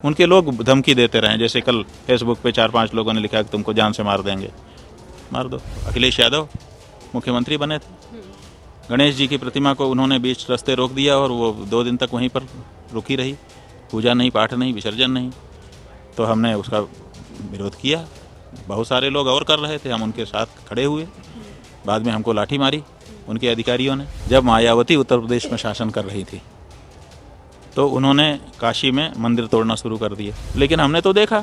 उनके लोग धमकी देते रहे, जैसे कल फेसबुक पे 4-5 लोगों ने लिखा कि तुमको जान से मार देंगे। मार दो। अखिलेश यादव मुख्यमंत्री बने थे, गणेश जी की प्रतिमा को उन्होंने बीच रास्ते रोक दिया और वो 2 दिन तक वहीं पर रुकी रही, पूजा नहीं, पाठ नहीं, विसर्जन नहीं। तो हमने उसका विरोध किया। बहुत सारे लोग और कर रहे थे, हम उनके साथ खड़े हुए। बाद में हमको लाठी मारी उनके अधिकारियों ने। जब मायावती उत्तर प्रदेश में शासन कर रही थी तो उन्होंने काशी में मंदिर तोड़ना शुरू कर दिए। लेकिन हमने तो देखा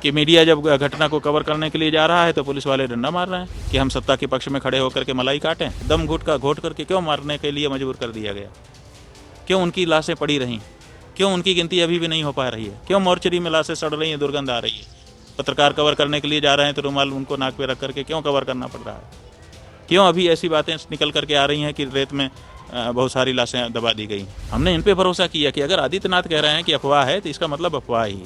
कि मीडिया जब घटना को कवर करने के लिए जा रहा है तो पुलिस वाले डंडा मार रहे हैं कि हम सत्ता के पक्ष में खड़े होकर के मलाई काटें। दम घोट करके क्यों मारने के लिए मजबूर कर दिया गया? क्यों उनकी लाशें पड़ी रहीं? क्यों उनकी गिनती अभी भी नहीं हो पा रही है? क्यों मोर्चरी में लाशें सड़ रही हैं, दुर्गंध आ रही है? पत्रकार कवर करने के लिए जा रहे हैं तो रुमाल उनको नाक पे रख करके क्यों कवर करना पड़ रहा है? क्यों अभी ऐसी बातें निकल करके आ रही हैं कि रेत में बहुत सारी लाशें दबा दी गई? हमने इन पे भरोसा किया कि अगर आदित्यनाथ कह रहे हैं कि अफवाह है तो इसका मतलब अफवाह ही है।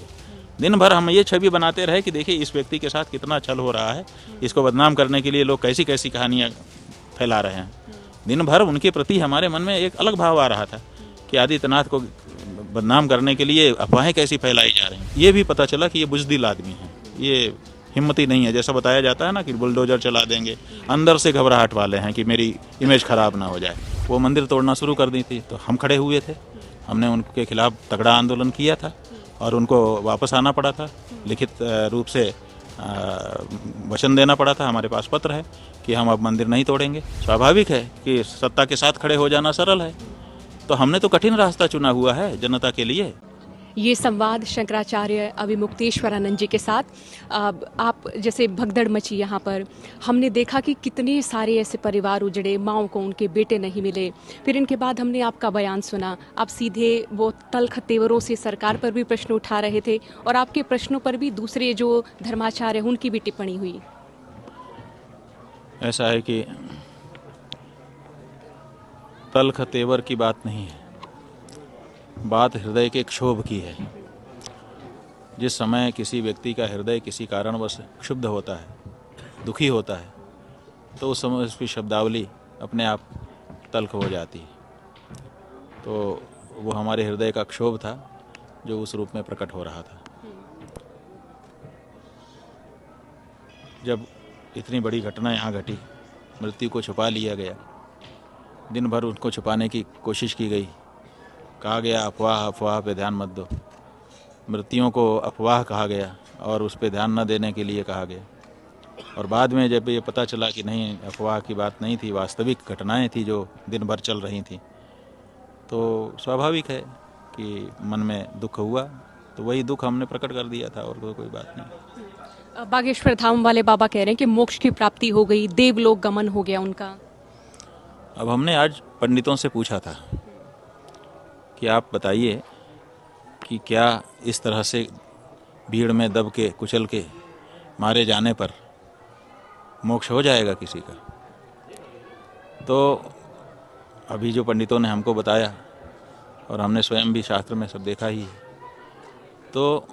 दिन भर हम ये छवि बनाते रहे कि देखिए इस व्यक्ति के साथ कितना छल हो रहा है, इसको बदनाम करने के लिए लोग कैसी कैसी कहानियाँ फैला रहे हैं। दिन भर उनके प्रति हमारे मन में एक अलग भाव आ रहा था कि आदित्यनाथ को बदनाम करने के लिए अफवाहें कैसी फैलाई जा रही हैं। ये भी पता चला कि ये बुज़दिल आदमी है, ये हिम्मती नहीं है। जैसा बताया जाता है ना कि बुलडोजर चला देंगे, अंदर से घबराहट वाले हैं कि मेरी इमेज खराब ना हो जाए। वो मंदिर तोड़ना शुरू कर दी थी तो हम खड़े हुए थे, हमने उनके खिलाफ तगड़ा आंदोलन किया था और उनको वापस आना पड़ा था। लिखित रूप से वचन देना पड़ा था, हमारे पास पत्र है कि हम अब मंदिर नहीं तोड़ेंगे। स्वाभाविक है कि सत्ता के साथ खड़े हो जाना सरल है, तो हमने तो कठिन रास्ता चुना हुआ है जनता के लिए। ये संवाद शंकराचार्य अभिमुक्तेश्वरानंद जी के साथ। आप जैसे भगदड़ मची यहाँ पर, हमने देखा कि कितने सारे ऐसे परिवार उजड़े, माँओं को उनके बेटे नहीं मिले। फिर इनके बाद हमने आपका बयान सुना, आप सीधे वो तल्ख तेवरों से सरकार पर भी प्रश्न उठा रहे थे और आपके प्रश्नों पर भी दूसरे जो धर्माचार्य हैं उनकी भी टिप्पणी हुई। ऐसा है कि तल्ख तेवर की बात नहीं है, बात हृदय के क्षोभ की है। जिस समय किसी व्यक्ति का हृदय किसी कारणवश क्षुब्ध होता है, दुखी होता है, तो उस समय उसकी शब्दावली अपने आप तल्ख हो जाती है। तो वो हमारे हृदय का क्षोभ था जो उस रूप में प्रकट हो रहा था। जब इतनी बड़ी घटना यहाँ घटी, मृत्यु को छुपा लिया गया, दिन भर उनको छुपाने की कोशिश की गई, कहा गया अफवाह अफवाह पे ध्यान मत दो। मृत्युओं को अफवाह कहा गया और उस पे ध्यान न देने के लिए कहा गया। और बाद में जब ये पता चला कि नहीं, अफवाह की बात नहीं थी, वास्तविक घटनाएं थी जो दिन भर चल रही थी, तो स्वाभाविक है कि मन में दुख हुआ। तो वही दुख हमने प्रकट कर दिया था और कोई बात नहीं। बागेश्वर धाम वाले बाबा कह रहे हैं कि मोक्ष की प्राप्ति हो गई, देवलोक गमन हो गया उनका। अब हमने आज पंडितों से पूछा था कि आप बताइए कि क्या इस तरह से भीड़ में दब के कुचल के मारे जाने पर मोक्ष हो जाएगा किसी का? तो अभी जो पंडितों ने हमको बताया और हमने स्वयं भी शास्त्र में सब देखा ही है, तो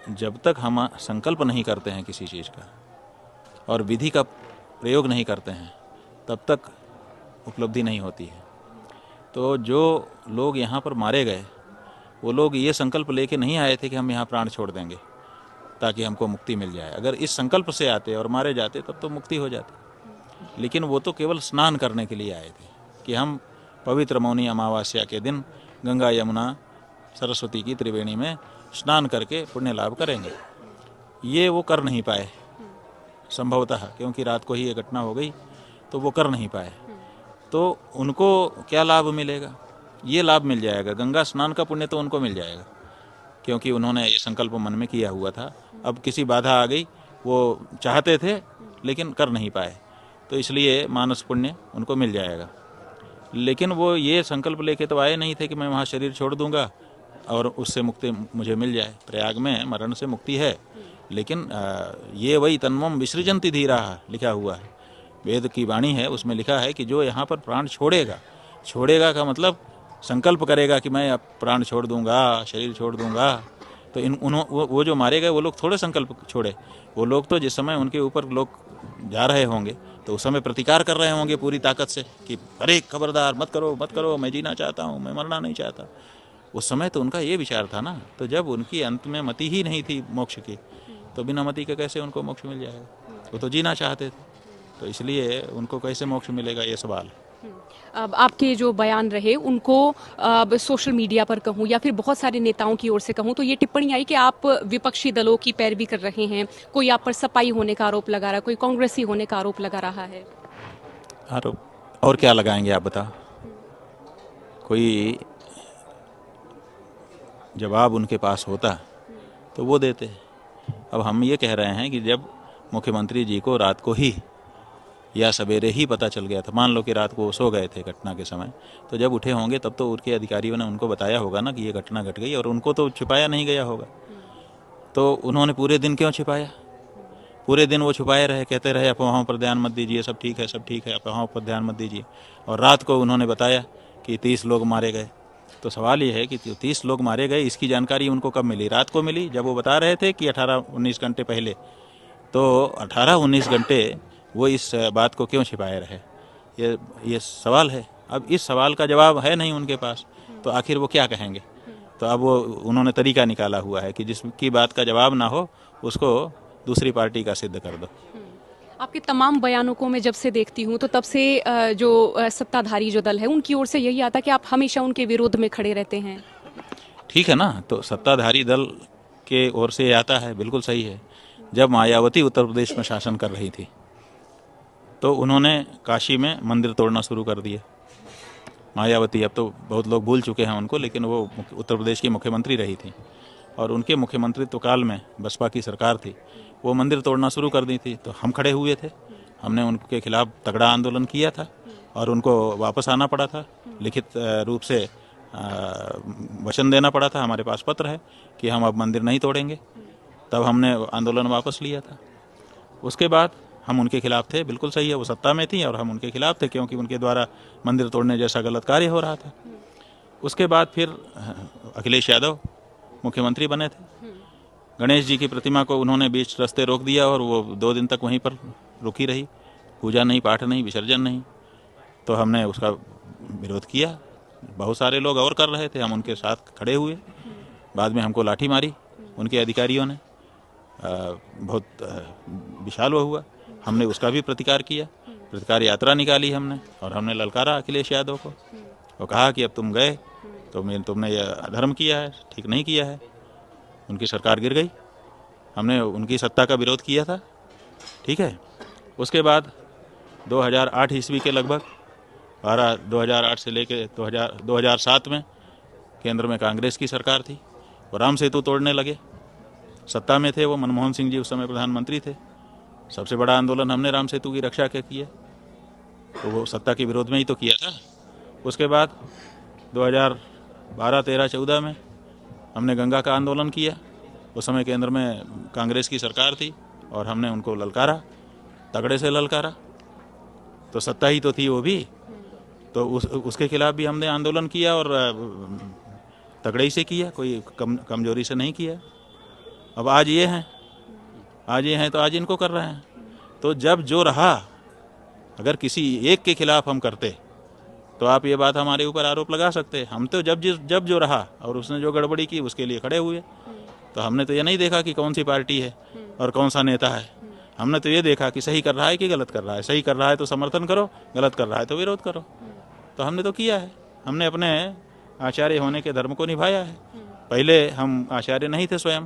जब तक हम संकल्प नहीं करते हैं किसी चीज़ का और विधि का प्रयोग नहीं करते हैं, तब तक उपलब्धि नहीं होती है। तो जो लोग यहाँ पर मारे गए, वो लोग ये संकल्प लेके नहीं आए थे कि हम यहाँ प्राण छोड़ देंगे ताकि हमको मुक्ति मिल जाए। अगर इस संकल्प से आते और मारे जाते तब तो मुक्ति हो जाती। लेकिन वो तो केवल स्नान करने के लिए आए थे कि हम पवित्र मौनी अमावस्या के दिन गंगा यमुना सरस्वती की त्रिवेणी में स्नान करके पुण्य लाभ करेंगे। ये वो कर नहीं पाए संभवतः, क्योंकि रात को ही ये घटना हो गई, तो वो कर नहीं पाए। तो उनको क्या लाभ मिलेगा? ये लाभ मिल जाएगा, गंगा स्नान का पुण्य तो उनको मिल जाएगा, क्योंकि उन्होंने ये संकल्प मन में किया हुआ था। अब किसी बाधा आ गई, वो चाहते थे लेकिन कर नहीं पाए, तो इसलिए मानस पुण्य उनको मिल जाएगा। लेकिन वो ये संकल्प लेके तो आए नहीं थे कि मैं वहाँ शरीर छोड़ दूंगा और उससे मुक्ति मुझे मिल जाए। प्रयाग में मरण से मुक्ति है, लेकिन ये वही तन्मम विसृजन्ति धीराः लिखा हुआ है, वेद की वाणी है, उसमें लिखा है कि जो यहाँ पर प्राण छोड़ेगा, छोड़ेगा का मतलब संकल्प करेगा कि मैं अब प्राण छोड़ दूंगा, शरीर छोड़ दूंगा, तो वो जो मारे गए वो लोग थोड़े संकल्प छोड़े। वो लोग तो जिस समय उनके ऊपर लोग जा रहे होंगे तो उस समय प्रतिकार कर रहे होंगे पूरी ताकत से कि अरे खबरदार, मत करो मत करो, मैं जीना चाहता हूँ, मैं मरना नहीं चाहता। उस समय तो उनका ये विचार था ना, तो जब उनकी अंत में मति ही नहीं थी मोक्ष की, तो बिना मति के कैसे उनको मोक्ष मिल जाएगा? वो तो जीना चाहते थे, तो इसलिए उनको कैसे मोक्ष मिलेगा, ये सवाल। अब आपके जो बयान रहे उनको अब सोशल मीडिया पर कहूँ या फिर बहुत सारे नेताओं की ओर से कहूँ तो ये टिप्पणी आई कि आप विपक्षी दलों की पैरवी कर रहे हैं, कोई आप पर सपाई होने का आरोप लगा रहा है, कोई कांग्रेसी होने का आरोप लगा रहा है। आरोप और क्या लगाएंगे आप बताओ? कोई जवाब उनके पास होता तो वो देते। अब हम ये कह रहे हैं कि जब मुख्यमंत्री जी को रात को ही या सवेरे ही पता चल गया था, मान लो कि रात को सो गए थे घटना के समय, तो जब उठे होंगे तब तो उनके अधिकारियों ने उनको बताया होगा ना कि ये घटना घट गई, और उनको तो छिपाया नहीं गया होगा। तो उन्होंने पूरे दिन क्यों छिपाया? पूरे दिन वो छुपाए रहे, कहते रहे अफवाहों पर ध्यान मत दीजिए, सब ठीक है, सब ठीक है, अफवाहों पर ध्यान मत दीजिए, और रात को उन्होंने बताया कि 30 लोग मारे गए। तो सवाल ये है कि 30 लोग मारे गए, इसकी जानकारी उनको कब मिली? रात को मिली, जब वो बता रहे थे कि 18-19 घंटे पहले। तो 18-19 घंटे वो इस बात को क्यों छिपाए रहे? ये सवाल है। अब इस सवाल का जवाब है नहीं उनके पास, तो आखिर वो क्या कहेंगे? तो अब वो उन्होंने तरीका निकाला हुआ है कि जिसकी बात का जवाब ना हो उसको दूसरी पार्टी का सिद्ध कर दो। आपके तमाम बयानों को मैं जब से देखती हूँ तो तब से जो सत्ताधारी जो दल है उनकी ओर से यही आता है कि आप हमेशा उनके विरोध में खड़े रहते हैं। ठीक है ना, तो सत्ताधारी दल के ओर से आता है, बिल्कुल सही है। जब मायावती उत्तर प्रदेश में शासन कर रही थी तो उन्होंने काशी में मंदिर तोड़ना शुरू कर दिए। मायावती, अब तो बहुत लोग भूल चुके हैं उनको, लेकिन वो उत्तर प्रदेश की मुख्यमंत्री रही थी, और उनके मुख्यमंत्रित्व काल में बसपा की सरकार थी, वो मंदिर तोड़ना शुरू कर दी थी। तो हम खड़े हुए थे, हमने उनके खिलाफ तगड़ा आंदोलन किया था, और उनको वापस आना पड़ा था, लिखित रूप से वचन देना पड़ा था, हमारे पास पत्र है कि हम अब मंदिर नहीं तोड़ेंगे। तब हमने आंदोलन वापस लिया था। उसके बाद हम उनके खिलाफ थे, बिल्कुल सही है, वो सत्ता में थी और हम उनके खिलाफ थे, क्योंकि उनके द्वारा मंदिर तोड़ने जैसा गलत कार्य हो रहा था। उसके बाद फिर अखिलेश यादव मुख्यमंत्री बने थे। गणेश जी की प्रतिमा को उन्होंने बीच रास्ते रोक दिया, और वो 2 दिन तक वहीं पर रुकी रही, पूजा नहीं, पाठ नहीं, विसर्जन नहीं। तो हमने उसका विरोध किया, बहुत सारे लोग और कर रहे थे, हम उनके साथ खड़े हुए। बाद में हमको लाठी मारी उनके अधिकारियों ने, बहुत विशाल वो हुआ, हमने उसका भी प्रतिकार किया, प्रतिकार यात्रा निकाली हमने, और हमने ललकारा अखिलेश यादव को, और कहा कि अब तुम गए तो तुमने ये अधर्म किया है, ठीक नहीं किया है। उनकी सरकार गिर गई, हमने उनकी सत्ता का विरोध किया था, ठीक है। उसके बाद 2008 ईस्वी के लगभग 2008 से लेकर 2007 में केंद्र में कांग्रेस की सरकार थी, वो राम सेतु तोड़ने लगे। सत्ता में थे वो, मनमोहन सिंह जी उस समय प्रधानमंत्री थे। सबसे बड़ा आंदोलन हमने राम सेतु की रक्षा के किए, तो वो सत्ता के विरोध में ही तो किया था। उसके बाद 2012, 13, 14 में हमने गंगा का आंदोलन किया। उस समय केंद्र में कांग्रेस की सरकार थी, और हमने उनको ललकारा, तगड़े से ललकारा, तो सत्ता ही तो थी वो भी, तो उसके खिलाफ भी हमने आंदोलन किया, और तगड़े ही से किया, कोई कमजोरी से नहीं किया। अब आज ये हैं तो आज इनको कर रहे हैं। तो जब जो रहा, अगर किसी एक के खिलाफ हम करते तो आप ये बात हमारे ऊपर आरोप लगा सकते। हम तो जब जो रहा और उसने जो गड़बड़ी की उसके लिए खड़े हुए। तो हमने तो ये नहीं देखा कि कौन सी पार्टी है और कौन सा नेता है, हमने तो ये देखा कि सही कर रहा है कि गलत कर रहा है। सही कर रहा है तो समर्थन करो, गलत कर रहा है तो विरोध करो। तो हमने तो किया है, हमने अपने आचार्य होने के धर्म को निभाया है। पहले हम आचार्य नहीं थे स्वयं,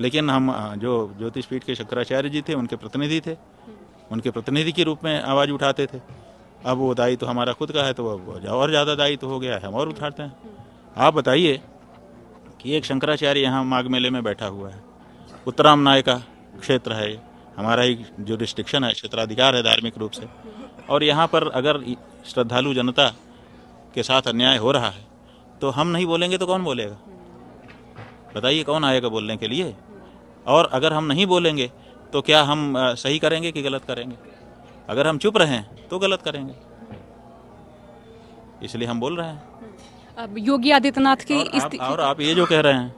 लेकिन हम जो ज्योतिष पीठ के शंकराचार्य जी थे उनके प्रतिनिधि थे, उनके प्रतिनिधि के रूप में आवाज़ उठाते थे। अब वो दायित्व तो हमारा खुद का है, तो और ज़्यादा दायित्व तो हो गया है, हम और उठाते हैं। आप बताइए कि एक शंकराचार्य यहाँ माघ मेले में बैठा हुआ है, उत्तराम नाय का क्षेत्र है, हमारा ही जुरिस्डिक्शन है, क्षेत्राधिकार है धार्मिक रूप से, और यहाँ पर अगर श्रद्धालु जनता के साथ अन्याय हो रहा है तो हम नहीं बोलेंगे तो कौन बोलेगा? बताइए, कौन आएगा बोलने के लिए? और अगर हम नहीं बोलेंगे तो क्या हम सही करेंगे कि गलत करेंगे? अगर हम चुप रहें तो गलत करेंगे, इसलिए हम बोल रहे हैं। अब योगी आदित्यनाथ के और आप ये जो कह रहे हैं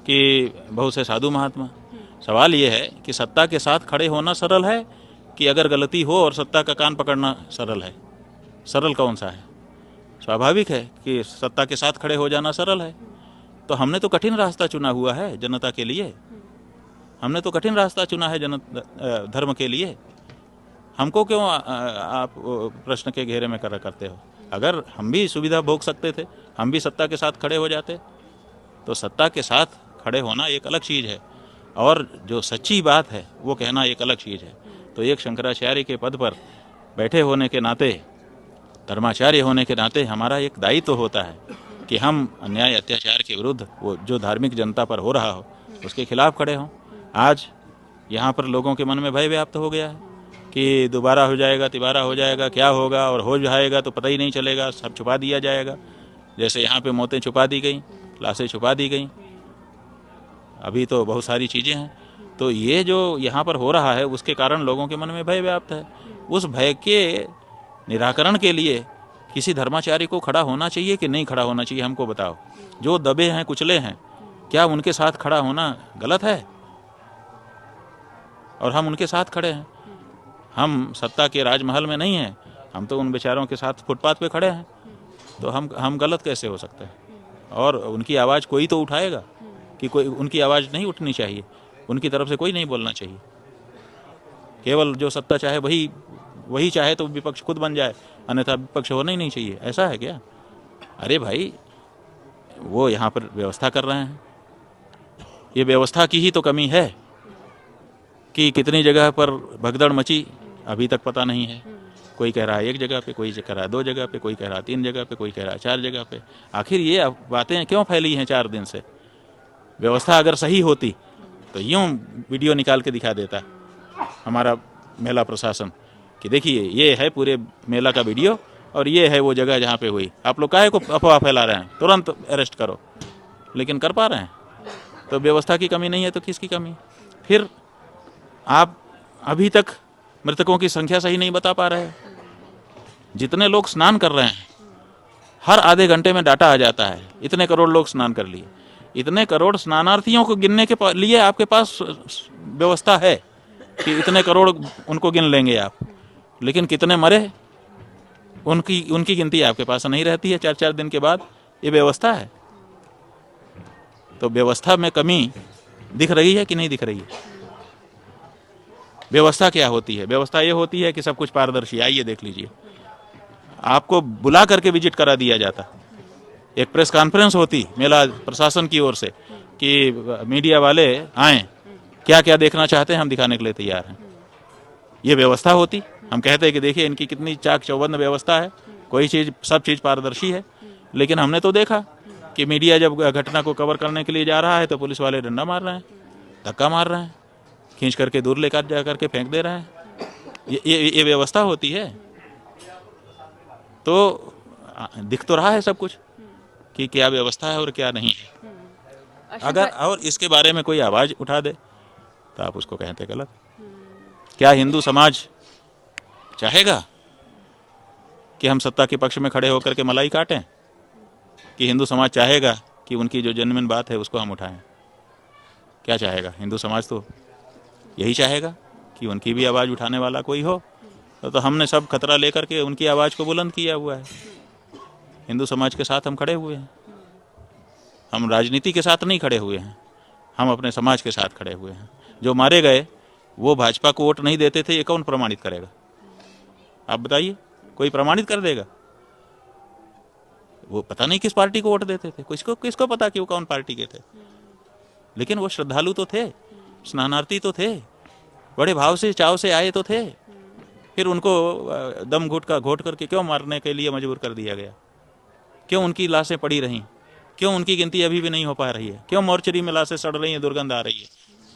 कि बहुत से साधु महात्मा, सवाल ये है कि सत्ता के साथ खड़े होना सरल है कि अगर गलती हो और सत्ता का कान पकड़ना सरल है? सरल कौन सा है? स्वाभाविक है कि सत्ता के साथ खड़े हो जाना सरल है, तो हमने तो कठिन रास्ता चुना हुआ है जनता के लिए, हमने तो कठिन रास्ता चुना है धर्म के लिए। हमको क्यों आप प्रश्न के घेरे में करते हो? अगर हम भी सुविधा भोग सकते थे, हम भी सत्ता के साथ खड़े हो जाते, तो सत्ता के साथ खड़े होना एक अलग चीज़ है और जो सच्ची बात है वो कहना एक अलग चीज़ है। तो एक शंकराचार्य के पद पर बैठे होने के नाते, धर्माचार्य होने के नाते हमारा एक दायित्व होता है कि हम अन्याय अत्याचार के विरुद्ध, वो जो धार्मिक जनता पर हो रहा हो उसके खिलाफ खड़े हों। आज यहाँ पर लोगों के मन में भय व्याप्त हो गया है कि दोबारा हो जाएगा, तिबारा हो जाएगा, क्या होगा, और हो जाएगा तो पता ही नहीं चलेगा, सब छुपा दिया जाएगा। जैसे यहाँ पे मौतें छुपा दी गई, लाशें छुपा दी गई, अभी तो बहुत सारी चीज़ें हैं। तो ये जो यहाँ पर हो रहा है उसके कारण लोगों के मन में भय व्याप्त है। उस भय के निराकरण के लिए किसी धर्माचार्य को खड़ा होना चाहिए कि नहीं खड़ा होना चाहिए? हमको बताओ। जो दबे हैं, कुचले हैं, क्या उनके साथ खड़ा होना गलत है? और हम उनके साथ खड़े हैं। हम सत्ता के राजमहल में नहीं हैं, हम तो उन बेचारों के साथ फुटपाथ पे खड़े हैं। तो हम गलत कैसे हो सकते हैं? और उनकी आवाज़ कोई तो उठाएगा कि कोई उनकी आवाज़ नहीं उठनी चाहिए, उनकी तरफ से कोई नहीं बोलना चाहिए। केवल जो सत्ता चाहे वही चाहे तो विपक्ष खुद बन जाए, अन्यथा विपक्ष होना ही नहीं चाहिए। ऐसा है क्या? अरे भाई, वो यहाँ पर व्यवस्था कर रहे हैं, ये व्यवस्था की ही तो कमी है कि कितनी जगह पर भगदड़ मची अभी तक पता नहीं है। कोई कह रहा है 1 जगह पे, कोई कह रहा है 2 जगह पे, कोई कह रहा है 3 जगह पे, कोई कह रहा है 4 जगह पे। आखिर ये बातें क्यों फैली हैं 4 दिन से? व्यवस्था अगर सही होती तो यूँ वीडियो निकाल के दिखा देता हमारा मेला प्रशासन कि देखिए ये है पूरे मेला का वीडियो और ये है वो जगह जहाँ पे हुई। आप लोग काहे को अफवाह फैला रहे हैं? तुरंत अरेस्ट करो। लेकिन कर पा रहे हैं? तो व्यवस्था की कमी नहीं है तो किसकी कमी? फिर आप अभी तक मृतकों की संख्या सही नहीं बता पा रहे। जितने लोग स्नान कर रहे हैं, हर आधे घंटे में डाटा आ जाता है, इतने करोड़ लोग स्नान कर लिए। इतने करोड़ स्नानार्थियों को गिनने के लिए आपके पास व्यवस्था है कि इतने करोड़ उनको गिन लेंगे आप, लेकिन कितने मरे उनकी गिनती आपके पास नहीं रहती है 4-4 दिन के बाद। ये व्यवस्था है। तो व्यवस्था में कमी दिख रही है कि नहीं दिख रही है? व्यवस्था क्या होती है? व्यवस्था ये होती है कि सब कुछ पारदर्शी। आइए देख लीजिए, आपको बुला करके विजिट करा दिया जाता, एक प्रेस कॉन्फ्रेंस होती मेला प्रशासन की ओर से कि मीडिया वाले आएँ, क्या क्या देखना चाहते हैं हम दिखाने के लिए तैयार हैं। ये व्यवस्था होती, हम कहते हैं कि देखिए इनकी कितनी चाक चौबंद व्यवस्था है, कोई चीज़, सब चीज़ पारदर्शी है। लेकिन हमने तो देखा कि मीडिया जब घटना को कवर करने के लिए जा रहा है तो पुलिस वाले डंडा मार रहे हैं, धक्का मार रहे हैं, खींच करके दूर लेकर जा करके फेंक दे रहे हैं। ये व्यवस्था होती है। तो दिख तो रहा है सब कुछ कि क्या व्यवस्था है और क्या नहीं है। अगर और इसके बारे में कोई आवाज़ उठा दे तो आप उसको कहते गलत। क्या हिंदू समाज चाहेगा कि हम सत्ता के पक्ष में खड़े होकर के मलाई काटें? कि हिंदू समाज चाहेगा कि उनकी जो जेन्युइन बात है उसको हम उठाएं? क्या चाहेगा? हिंदू समाज तो यही चाहेगा कि उनकी भी आवाज़ उठाने वाला कोई हो। तो हमने सब खतरा लेकर के उनकी आवाज़ को बुलंद किया हुआ है। हिंदू समाज के साथ हम खड़े हुए हैं। हम राजनीति के साथ नहीं खड़े हुए हैं, हम अपने समाज के साथ खड़े हुए हैं। जो मारे गए वो भाजपा को वोट नहीं देते थे, ये कौन प्रमाणित करेगा? आप बताइए, कोई प्रमाणित कर देगा? वो पता नहीं किस पार्टी को वोट देते थे, किसको पता कि वो कौन पार्टी के थे। लेकिन वो श्रद्धालु तो थे, स्नानार्थी तो थे, बड़े भाव से चाव से आए तो थे। फिर उनको दम घोट करके क्यों मारने के लिए मजबूर कर दिया गया? क्यों उनकी लाशें पड़ी रहीं? क्यों उनकी गिनती अभी भी नहीं हो पा रही है? क्यों मोर्चरी में लाशें सड़ रही हैं, दुर्गंध आ रही है?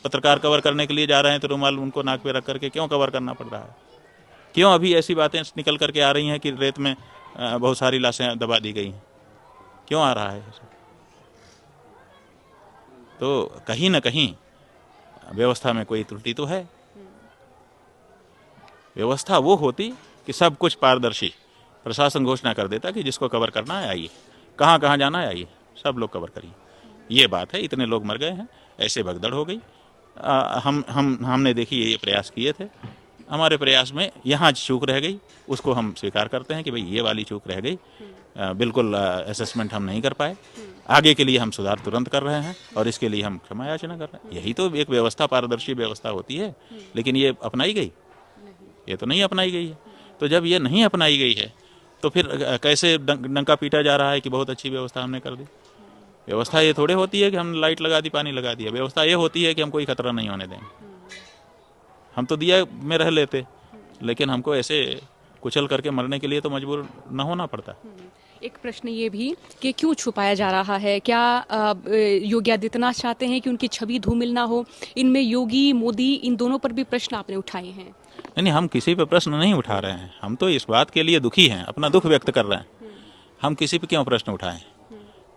पत्रकार कवर करने के लिए जा रहे हैं तो रुमाल उनको नाक पे रख करके क्यों कवर करना पड़ रहा है? क्यों अभी ऐसी बातें निकल करके आ रही हैं कि रेत में बहुत सारी लाशें दबा दी गई हैं? क्यों आ रहा है? तो कहीं ना कहीं व्यवस्था में कोई त्रुटि तो है। व्यवस्था वो होती कि सब कुछ पारदर्शी, प्रशासन घोषणा कर देता कि जिसको कवर करना है आइए, कहाँ कहाँ जाना है आइए, सब लोग कवर करिए। ये बात है। इतने लोग मर गए हैं, ऐसे भगदड़ हो गई। हमने देखिए ये प्रयास किए थे, हमारे प्रयास में यहाँ चूक रह गई, उसको हम स्वीकार करते हैं कि भाई ये वाली चूक रह गई। बिल्कुल असेसमेंट हम नहीं कर पाए। आगे के लिए हम सुधार तुरंत कर रहे हैं और इसके लिए हम क्षमा याचना कर रहे हैं। यही तो एक व्यवस्था, पारदर्शी व्यवस्था होती है। लेकिन ये अपनाई गई? ये तो नहीं अपनाई गई है। तो जब ये नहीं अपनाई गई है तो फिर कैसे डंका पीटा जा रहा है कि बहुत अच्छी व्यवस्था हमने कर दी? व्यवस्था ये थोड़े होती है कि हमने लाइट लगा दी, पानी लगा दिया। व्यवस्था ये होती है कि हम कोई खतरा नहीं होने देंगे। हम तो दिया में रह लेते, लेकिन हमको ऐसे कुचल करके मरने के लिए तो मजबूर न होना पड़ता। एक प्रश्न ये भी कि क्यों छुपाया जा रहा है? क्या योगी आदित्यनाथ चाहते हैं कि उनकी छवि धूमिल ना हो? इनमें योगी, मोदी, इन दोनों पर भी प्रश्न आपने उठाए हैं। नहीं, हम किसी पे प्रश्न नहीं उठा रहे हैं। हम तो इस बात के लिए दुखी हैं, अपना दुख व्यक्त कर रहे हैं। हम किसी पे क्यों प्रश्न उठाएं?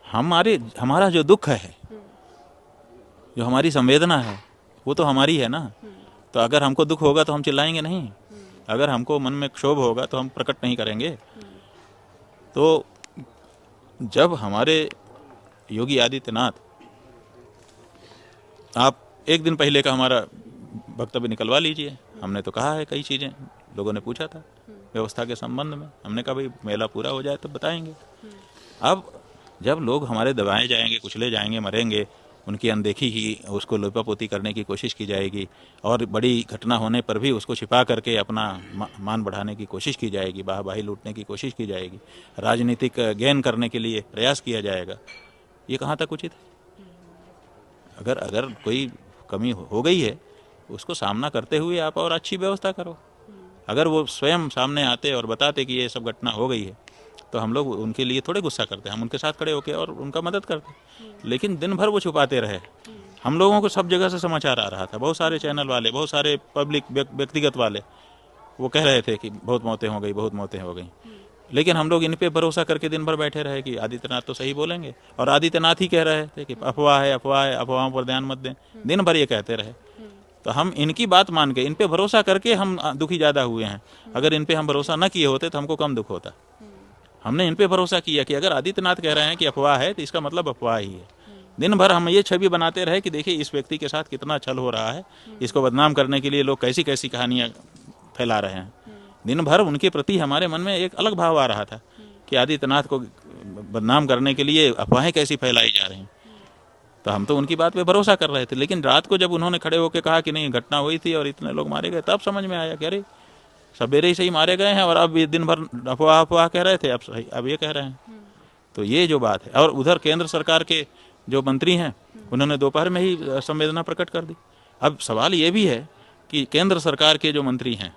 हमारा जो दुख है, जो हमारी संवेदना है, वो तो हमारी है ना। तो अगर हमको दुख होगा तो हम चिल्लाएंगे नहीं। अगर हमको मन में क्षोभ होगा तो हम प्रकट नहीं करेंगे। तो जब हमारे योगी आदित्यनाथ, आप एक दिन पहले का हमारा वक्तव्य निकलवा लीजिए। हमने तो कहा है कई चीज़ें, लोगों ने पूछा था व्यवस्था के संबंध में। हमने कहा भाई मेला पूरा हो जाए तब बताएंगे। अब जब लोग हमारे दबाए जाएंगे, कुचले जाएंगे, मरेंगे, उनकी अनदेखी ही, उसको लोपापोती करने की कोशिश की जाएगी और बड़ी घटना होने पर भी उसको छिपा करके अपना मान बढ़ाने की कोशिश की जाएगी, वाहवाही लूटने की कोशिश की जाएगी, राजनीतिक गेन करने के लिए प्रयास किया जाएगा, ये कहाँ तक उचित है? अगर कोई कमी हो गई है उसको सामना करते हुए आप और अच्छी व्यवस्था करो। अगर वो स्वयं सामने आते और बताते कि ये सब घटना हो गई है तो हम लोग उनके लिए थोड़े गुस्सा करते, हम उनके साथ खड़े होकर और उनका मदद करते। लेकिन दिन भर वो छुपाते रहे। हम लोगों को सब जगह से समाचार आ रहा था, बहुत सारे चैनल वाले, बहुत सारे पब्लिक व्यक्तिगत वाले वो कह रहे थे कि बहुत मौतें हो गई, बहुत मौतें हो गई। लेकिन हम लोग इन पे भरोसा करके दिन भर बैठे रहे कि आदित्यनाथ तो सही बोलेंगे। और आदित्यनाथ ही कह रहे थे कि अफवाह है, अफवाह है, अफवाहों पर ध्यान मत दें। दिन भर ये कहते रहे। तो हम इनकी बात मान के, इन पे भरोसा करके हम दुखी ज़्यादा हुए हैं। अगर इन पे हम भरोसा न किए होते तो हमको कम दुख होता। हमने इन पे भरोसा किया कि अगर आदित्यनाथ कह रहे हैं कि अफवाह है तो इसका मतलब अफवाह ही है। दिन भर हम ये छवि बनाते रहे कि देखिए इस व्यक्ति के साथ कितना छल हो रहा है, इसको बदनाम करने के लिए लोग कैसी कैसी कहानियाँ फैला रहे हैं। दिन भर उनके प्रति हमारे मन में एक अलग भाव आ रहा था कि आदित्यनाथ को बदनाम करने के लिए अफवाहें कैसी फैलाई जा रही हैं। तो हम तो उनकी बात पे भरोसा कर रहे थे। लेकिन रात को जब उन्होंने खड़े होकर कहा कि नहीं घटना हुई थी और इतने लोग मारे गए, तब समझ में आया कि अरे सवेरे ही सही मारे गए हैं और अब ये दिन भर अफवाह अफवाह कह रहे थे, अब ये कह रहे हैं। तो ये जो बात है। और उधर केंद्र सरकार के जो मंत्री हैं उन्होंने दोपहर में ही संवेदना प्रकट कर दी। अब सवाल ये भी है कि केंद्र सरकार के जो मंत्री हैं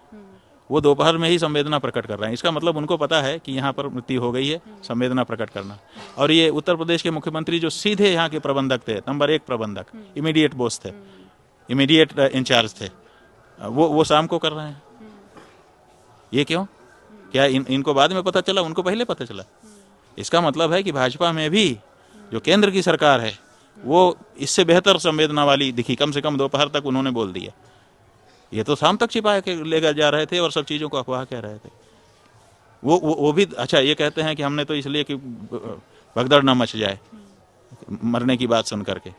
वो दोपहर में ही संवेदना प्रकट कर रहे हैं। इसका मतलब उनको पता है कि यहाँ पर मृत्यु हो गई है, संवेदना प्रकट करना। और ये उत्तर प्रदेश के मुख्यमंत्री जो सीधे यहाँ के प्रबंधक थे, नंबर 1 प्रबंधक, इमीडिएट बॉस थे, इमीडिएट इंचार्ज थे, वो शाम को कर रहे हैं। ये क्यों? क्या इनको बाद में पता चला, उनको पहले पता चला? इसका मतलब है कि भाजपा में भी जो केंद्र की सरकार है वो इससे बेहतर संवेदना वाली दिखी। कम से कम दोपहर तक उन्होंने बोल दिया। ये तो शाम तक छिपा के लेकर जा रहे थे और सब चीज़ों को अफवाह कह रहे थे। वो भी अच्छा ये कहते हैं कि हमने तो इसलिए कि भगदड़ न मच जाए मरने की बात सुन करके,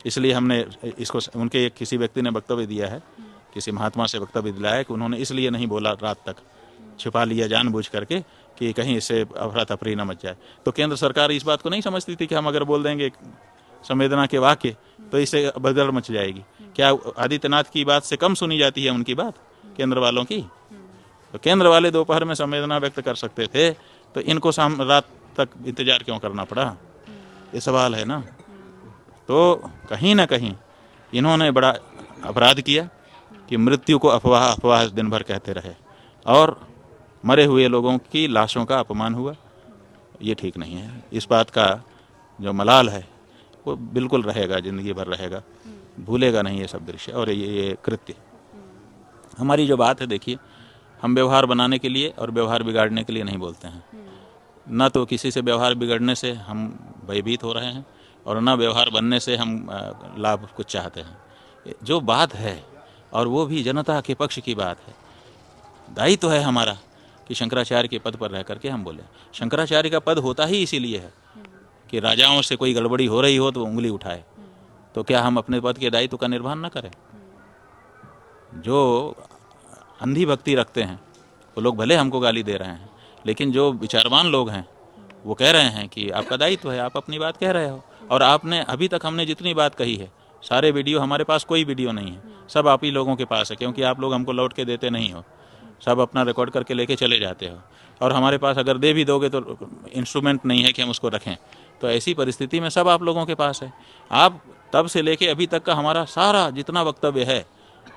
इसलिए हमने इसको, उनके एक किसी व्यक्ति ने वक्तव्य दिया है, किसी महात्मा से वक्तव्य दिलाया है कि उन्होंने इसलिए नहीं बोला, रात तक छिपा लिया जानबूझ करके कि कहीं इससे अफरा तफरी न मच जाए। तो केंद्र सरकार इस बात को नहीं समझती थी कि हम अगर बोल देंगे संवेदना के वाक्य तो इससे भगदड़ मच जाएगी। क्या आदित्यनाथ की बात से कम सुनी जाती है उनकी बात केंद्र वालों की? तो केंद्र वाले दोपहर में संवेदना व्यक्त कर सकते थे तो इनको रात तक इंतजार क्यों करना पड़ा? ये सवाल है ना। तो कहीं ना कहीं इन्होंने बड़ा अपराध किया कि मृत्यु को अफवाह अफवाह दिन भर कहते रहे और मरे हुए लोगों की लाशों का अपमान हुआ। ये ठीक नहीं है। इस बात का जो मलाल है वो बिल्कुल रहेगा, ज़िंदगी भर रहेगा, भूलेगा नहीं ये सब दृश्य और ये कृत्य। हमारी जो बात है, देखिए, हम व्यवहार बनाने के लिए और व्यवहार बिगाड़ने के लिए नहीं बोलते हैं। न तो किसी से व्यवहार बिगड़ने से हम भयभीत हो रहे हैं और न व्यवहार बनने से हम लाभ कुछ चाहते हैं। जो बात है और वो भी जनता के पक्ष की बात है, दायित्व तो है हमारा कि शंकराचार्य के पद पर रह करके हम बोले। शंकराचार्य का पद होता ही इसीलिए है कि राजाओं से कोई गड़बड़ी हो रही हो तो उंगली उठाए। तो क्या हम अपने पद के दायित्व का निर्वहन न करें? जो अंधी भक्ति रखते हैं वो लोग भले हमको गाली दे रहे हैं, लेकिन जो विचारवान लोग हैं वो कह रहे हैं कि आपका दायित्व है, आप अपनी बात कह रहे हो। और आपने अभी तक हमने जितनी बात कही है, सारे वीडियो, हमारे पास कोई वीडियो नहीं है, सब आप ही लोगों के पास है, क्योंकि आप लोग हमको लौट के देते नहीं हो, सब अपना रिकॉर्ड करके लेके चले जाते हो। और हमारे पास अगर दे भी दोगे तो इंस्ट्रूमेंट नहीं है कि हम उसको रखें। तो ऐसी परिस्थिति में सब आप लोगों के पास है। आप तब से लेके अभी तक का हमारा सारा जितना वक्तव्य है,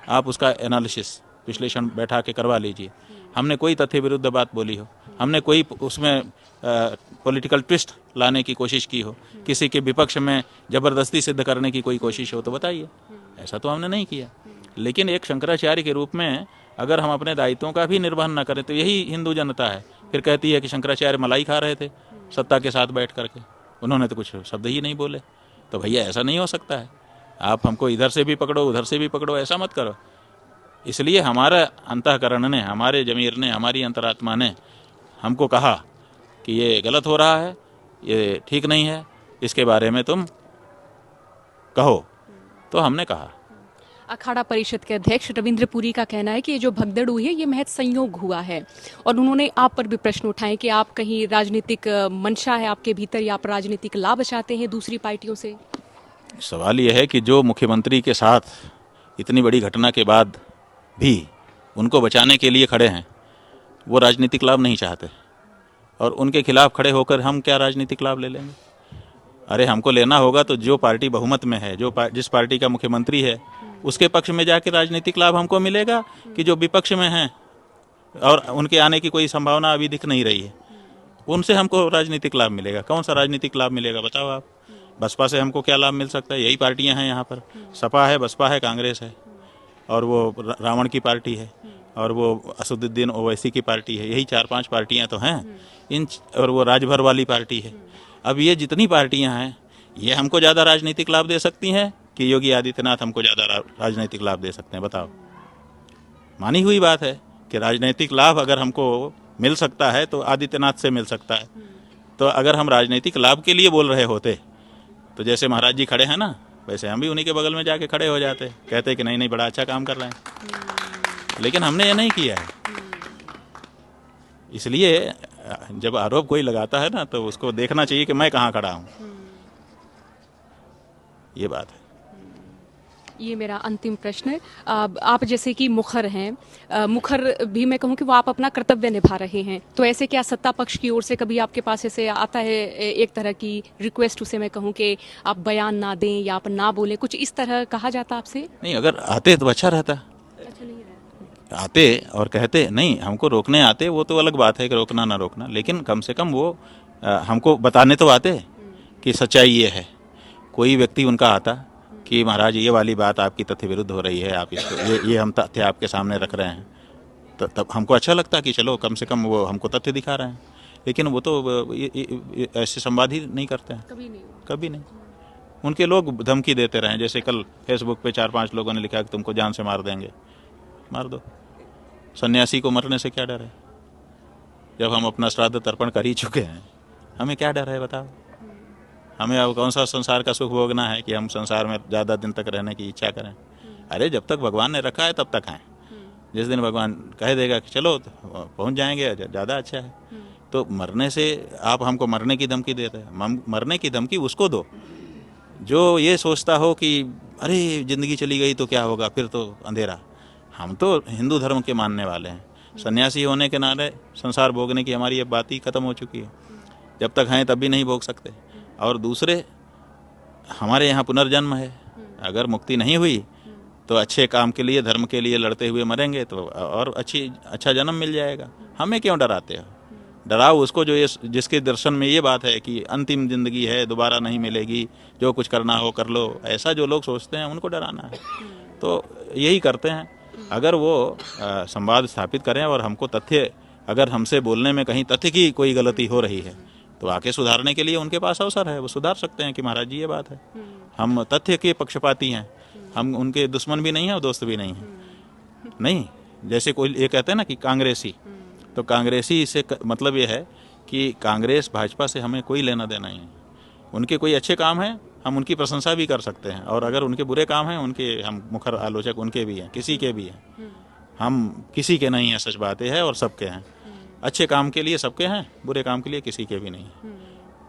आप उसका एनालिसिस, विश्लेषण बैठा के करवा लीजिए। हमने कोई तथ्य विरुद्ध बात बोली हो, हमने कोई उसमें पॉलिटिकल ट्विस्ट लाने की कोशिश की हो, किसी के विपक्ष में ज़बरदस्ती सिद्ध करने की कोई कोशिश हो तो बताइए। ऐसा तो हमने नहीं किया। लेकिन एक शंकराचार्य के रूप में अगर हम अपने दायित्वों का भी निर्वहन न करें तो यही हिंदू जनता है। फिर कहती है कि शंकराचार्य मलाई खा रहे थे सत्ता के साथ बैठ करके, उन्होंने तो कुछ शब्द ही नहीं बोले। तो भैया ऐसा नहीं हो सकता है, आप हमको इधर से भी पकड़ो उधर से भी पकड़ो, ऐसा मत करो। इसलिए हमारा अंतःकरण ने, हमारे जमीर ने, हमारी अंतरात्मा ने हमको कहा कि ये गलत हो रहा है, ये ठीक नहीं है, इसके बारे में तुम कहो। तो हमने कहा। अखाड़ा परिषद के अध्यक्ष रविंद्र पुरी का कहना है कि ये जो भगदड़ हुई है ये महज संयोग हुआ है, और उन्होंने आप पर भी प्रश्न उठाए कि आप कहीं राजनीतिक मंशा है आपके भीतर, या आप राजनीतिक लाभ चाहते हैं दूसरी पार्टियों से। सवाल यह है कि जो मुख्यमंत्री के साथ इतनी बड़ी घटना के बाद भी उनको बचाने के लिए खड़े हैं, वो राजनीतिक लाभ नहीं चाहते, और उनके खिलाफ खड़े होकर हम क्या राजनीतिक लाभ ले लेंगे? अरे हमको लेना होगा तो जो पार्टी बहुमत में है, जिस पार्टी का मुख्यमंत्री है, उसके पक्ष में जाके राजनीतिक लाभ हमको मिलेगा, कि जो विपक्ष में हैं और उनके आने की कोई संभावना अभी दिख नहीं रही है, उनसे हमको राजनीतिक लाभ मिलेगा। कौन सा राजनीतिक लाभ मिलेगा बताओ आप? बसपा से हमको क्या लाभ मिल सकता है? यही पार्टियां हैं यहाँ पर, सपा है, बसपा है, कांग्रेस है, और वो रावण की पार्टी है, और वो असदुद्दीन ओवैसी की पार्टी है। यही 4-5 पार्टियां तो हैं इन, और वो राजभर वाली पार्टी है। अब ये जितनी पार्टियां हैं, ये हमको ज़्यादा राजनीतिक लाभ दे सकती हैं कि योगी आदित्यनाथ हमको ज़्यादा राजनीतिक लाभ दे सकते हैं? बताओ। मानी हुई बात है कि राजनीतिक लाभ अगर हमको मिल सकता है तो आदित्यनाथ से मिल सकता है। तो अगर हम राजनीतिक लाभ के लिए बोल रहे होते तो जैसे महाराज जी खड़े हैं ना, वैसे हम भी उन्हीं के बगल में जाके खड़े हो जाते, कहते कि नहीं नहीं बड़ा अच्छा काम कर रहे हैं। लेकिन हमने ये नहीं किया है। इसलिए जब आरोप कोई लगाता है ना, तो उसको देखना चाहिए कि मैं कहाँ खड़ा हूँ। ये बात है। ये मेरा अंतिम प्रश्न है। आप जैसे कि मुखर हैं, मुखर भी मैं कहूँ कि वो आप अपना कर्तव्य निभा रहे हैं, तो ऐसे क्या सत्ता पक्ष की ओर से कभी आपके पास ऐसे आता है एक तरह की रिक्वेस्ट, उसे मैं कहूँ कि आप बयान ना दें या आप ना बोलें, कुछ इस तरह कहा जाता आपसे? नहीं, अगर आते तो अच्छा रहता। अच्छा नहीं रहता। आते और कहते नहीं, हमको रोकने आते, वो तो अलग बात है कि रोकना ना रोकना, लेकिन कम से कम वो हमको बताने तो आते कि सच्चाई ये है। कोई व्यक्ति उनका आता कि महाराज ये वाली बात आपकी तथ्य विरुद्ध हो रही है, आप इसको ये हम तथ्य आपके सामने रख रहे हैं, तो तब हमको अच्छा लगता कि चलो कम से कम वो हमको तथ्य दिखा रहे हैं। लेकिन वो तो ये ऐसे संवाद ही नहीं करते हैं, कभी नहीं। उनके लोग धमकी देते रहे, जैसे कल फेसबुक पे 4-5 लोगों ने लिखा कि तुमको जान से मार देंगे। मार दो, सन्यासी को मरने से क्या डर है? जब हम अपना श्राद्ध तर्पण कर ही चुके हैं, हमें क्या डर है बताओ? हमें अब कौन सा संसार का सुख भोगना है कि हम संसार में ज़्यादा दिन तक रहने की इच्छा करें? अरे जब तक भगवान ने रखा है तब तक हैं। जिस दिन भगवान कह देगा कि चलो तो पहुँच जाएंगे, ज़्यादा अच्छा है। तो मरने से आप हमको मरने की धमकी देते हैं। मरने की धमकी उसको दो जो ये सोचता हो कि अरे ज़िंदगी चली गई तो क्या होगा, फिर तो अंधेरा। हम तो हिंदू धर्म के मानने वाले हैं, सन्यासी होने के नाते संसार भोगने की हमारी ये बात ही खत्म हो चुकी है। जब तक हैं तब भी नहीं भोग सकते। और दूसरे, हमारे यहाँ पुनर्जन्म है, अगर मुक्ति नहीं हुई तो अच्छे काम के लिए, धर्म के लिए लड़ते हुए मरेंगे तो और अच्छा जन्म मिल जाएगा। हमें क्यों डराते हो? डराओ उसको जो ये, जिसके दर्शन में ये बात है कि अंतिम जिंदगी है, दोबारा नहीं मिलेगी, जो कुछ करना हो कर लो। ऐसा जो लोग सोचते हैं उनको डराना है। तो यही करते हैं। अगर वो संवाद स्थापित करें और हमको तथ्य, अगर हमसे बोलने में कहीं तथ्य की कोई गलती हो रही है तो आके सुधारने के लिए उनके पास अवसर है, वो सुधार सकते हैं कि महाराज जी ये बात है। हम तथ्य के पक्षपाती हैं, हम उनके दुश्मन भी नहीं हैं और दोस्त भी नहीं हैं। नहीं, जैसे कोई ये कहते हैं ना कि कांग्रेसी, तो कांग्रेसी से मतलब ये है कि कांग्रेस भाजपा से हमें कोई लेना देना नहीं है। उनके कोई अच्छे काम हैं, हम उनकी प्रशंसा भी कर सकते हैं, और अगर उनके बुरे काम हैं, उनके हम मुखर आलोचक उनके भी हैं, किसी के भी हैं। हम किसी के नहीं हैं, सच बात यह है, और सबके हैं। अच्छे काम के लिए सबके हैं, बुरे काम के लिए किसी के भी नहीं।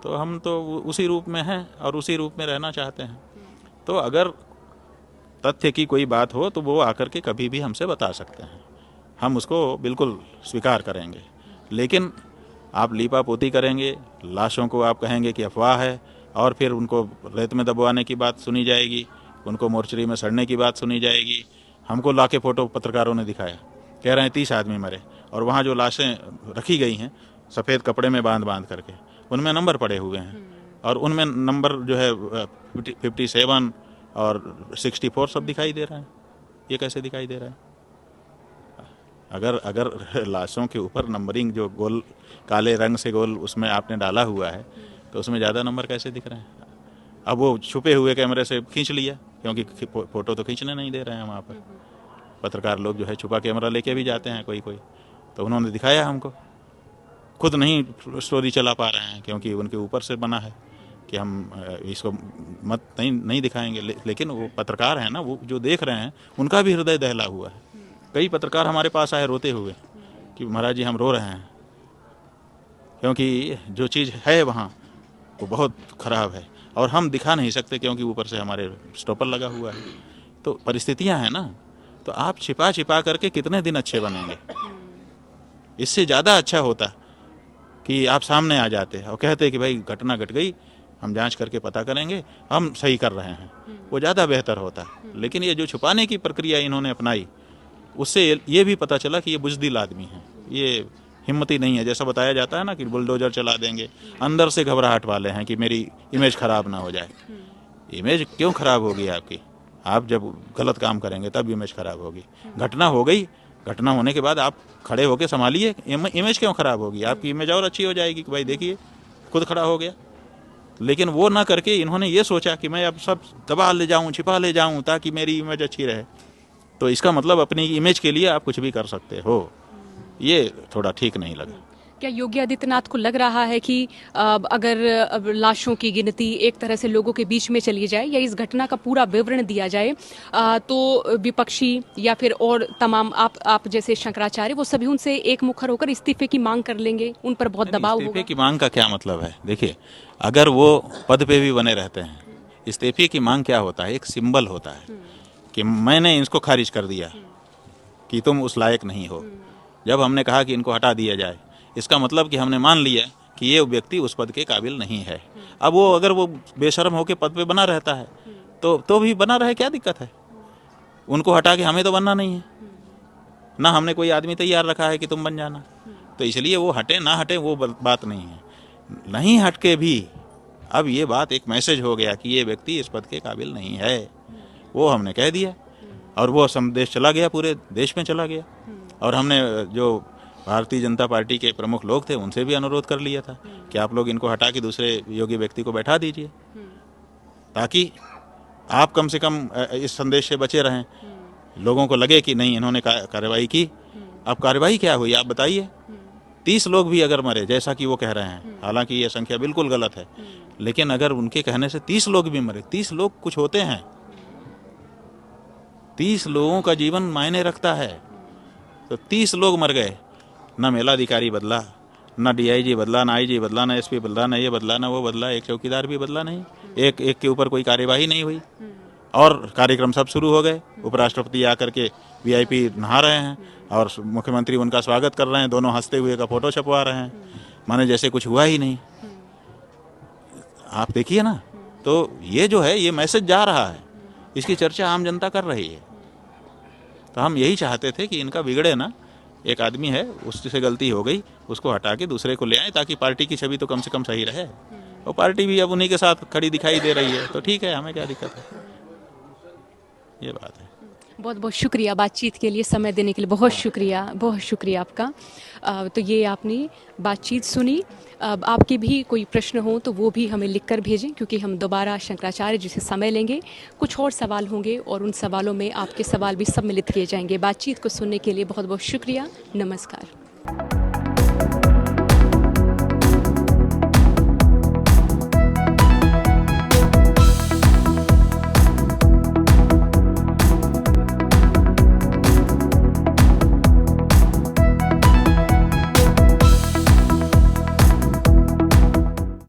तो हम तो उसी रूप में हैं और उसी रूप में रहना चाहते हैं। तो अगर तथ्य की कोई बात हो तो वो आकर के कभी भी हमसे बता सकते हैं, हम उसको बिल्कुल स्वीकार करेंगे। लेकिन आप लीपापोती करेंगे, लाशों को आप कहेंगे कि अफवाह है, और फिर उनको रेत में दबवाने की बात सुनी जाएगी, उनको मोर्चरी में सड़ने की बात सुनी जाएगी। हमको लाके फ़ोटो पत्रकारों ने दिखाया, कह रहे हैं 30 आदमी मरे, और वहाँ जो लाशें रखी गई हैं सफ़ेद कपड़े में बांध बांध करके, उनमें नंबर पड़े हुए हैं, और उनमें नंबर जो है 57 और 64 सब दिखाई दे रहा है। ये कैसे दिखाई दे रहा है? अगर लाशों के ऊपर नंबरिंग जो गोल काले रंग से गोल उसमें आपने डाला हुआ है तो उसमें ज़्यादा नंबर कैसे दिख रहे हैं? अब वो छुपे हुए कैमरे से खींच लिया, क्योंकि फ़ोटो तो खींचने नहीं दे रहे हैं वहाँ पर। पत्रकार लोग जो है छुपा कैमरा लेके भी जाते हैं कोई कोई, तो उन्होंने दिखाया हमको। खुद नहीं स्टोरी चला पा रहे हैं क्योंकि उनके ऊपर से बना है कि हम इसको मत नहीं दिखाएंगे। लेकिन वो पत्रकार हैं ना, वो जो देख रहे हैं उनका भी हृदय दहला हुआ है। कई पत्रकार हमारे पास आए रोते हुए कि महाराज जी हम रो रहे हैं, क्योंकि जो चीज़ है वहाँ वो बहुत ख़राब है और हम दिखा नहीं सकते क्योंकि ऊपर से हमारे स्टॉपर लगा हुआ है। तो परिस्थितियाँ हैं ना, तो आप छिपा छिपा करके कितने दिन अच्छे बनेंगे? इससे ज़्यादा अच्छा होता कि आप सामने आ जाते और कहते कि भाई घटना घट गई, हम जांच करके पता करेंगे, हम सही कर रहे हैं, वो ज़्यादा बेहतर होता। लेकिन ये जो छुपाने की प्रक्रिया इन्होंने अपनाई, उससे ये भी पता चला कि ये बुज़दिल आदमी है, ये हिम्मती नहीं है। जैसा बताया जाता है ना कि बुलडोजर चला देंगे, अंदर से घबराहट वाले हैं कि मेरी इमेज ख़राब ना हो जाए। इमेज क्यों ख़राब होगी आपकी? आप जब गलत काम करेंगे तब इमेज ख़राब होगी। घटना हो गई, घटना होने के बाद आप खड़े होकर संभालिए, इमेज क्यों ख़राब होगी? आपकी इमेज और अच्छी हो जाएगी कि भाई देखिए खुद खड़ा हो गया। लेकिन वो ना करके इन्होंने ये सोचा कि मैं अब सब दबा ले जाऊं, छिपा ले जाऊं ताकि मेरी इमेज अच्छी रहे। तो इसका मतलब अपनी इमेज के लिए आप कुछ भी कर सकते हो, ये थोड़ा ठीक नहीं लगा। क्या योगी आदित्यनाथ को लग रहा है कि अगर लाशों की गिनती एक तरह से लोगों के बीच में चली जाए या इस घटना का पूरा विवरण दिया जाए तो विपक्षी या फिर और तमाम आप जैसे शंकराचार्य वो सभी उनसे एक मुखर होकर इस्तीफे की मांग कर लेंगे, उन पर बहुत दबाव होगा? इस्तीफे की मांग का क्या मतलब है? देखिए, अगर वो पद पे भी बने रहते हैं, इस्तीफे की मांग क्या होता है? एक सिंबल होता है कि मैंने इसको खारिज कर दिया कि तुम उस लायक नहीं हो। जब हमने कहा कि इनको हटा दिया जाए, इसका मतलब कि हमने मान लिया कि ये व्यक्ति उस पद के काबिल नहीं है। अब वो अगर वो बेशर्म होकर पद पे बना रहता है तो भी बना रहे, क्या दिक्कत है? उनको हटा के हमें तो बनना नहीं है ना, हमने कोई आदमी तैयार रखा है कि तुम बन जाना। तो इसलिए वो हटे ना हटे वो बात नहीं है। नहीं हट के भी अब ये बात एक मैसेज हो गया कि ये व्यक्ति इस पद के काबिल नहीं है, वो हमने कह दिया और वो संदेश चला गया, पूरे देश में चला गया। और हमने जो भारतीय जनता पार्टी के प्रमुख लोग थे उनसे भी अनुरोध कर लिया था कि आप लोग इनको हटा के दूसरे योग्य व्यक्ति को बैठा दीजिए, ताकि आप कम से कम इस संदेश से बचे रहें, लोगों को लगे कि नहीं इन्होंने कार्रवाई की। अब कार्रवाई क्या हुई आप बताइए? 30 लोग भी अगर मरे जैसा कि वो कह रहे हैं, हालांकि ये संख्या बिल्कुल गलत है, लेकिन अगर उनके कहने से 30 लोग भी मरे, 30 लोग कुछ होते हैं, 30 लोगों का जीवन मायने रखता है। तो 30 लोग मर गए, ना मेलाधिकारी बदला, ना डीआईजी बदला, ना आईजी बदला, ना एसपी बदला, ना ये बदला ना वो बदला, एक चौकीदार भी बदला नहीं, एक के ऊपर कोई कार्यवाही नहीं हुई और कार्यक्रम सब शुरू हो गए। उपराष्ट्रपति आकर के वीआईपी नहा रहे हैं और मुख्यमंत्री उनका स्वागत कर रहे हैं, दोनों हंसते हुए का फोटो छपवा रहे हैं, माने जैसे कुछ हुआ ही नहीं। आप देखिए ना, तो ये जो है ये मैसेज जा रहा है, इसकी चर्चा आम जनता कर रही है। तो हम यही चाहते थे कि इनका बिगड़े ना, एक आदमी है उससे गलती हो गई, उसको हटा के दूसरे को ले आए ताकि पार्टी की छवि तो कम से कम सही रहे। और पार्टी भी अब उन्हीं के साथ खड़ी दिखाई दे रही है, तो ठीक है, हमें क्या दिक्कत है, ये बात है। बहुत बहुत शुक्रिया बातचीत के लिए, समय देने के लिए बहुत शुक्रिया आपका। तो ये आपने बातचीत सुनी। अब आपके भी कोई प्रश्न हो तो वो भी हमें लिखकर भेजें, क्योंकि हम दोबारा शंकराचार्य जी से समय लेंगे, कुछ और सवाल होंगे और उन सवालों में आपके सवाल भी सम्मिलित किए जाएंगे। बातचीत को सुनने के लिए बहुत बहुत शुक्रिया। नमस्कार।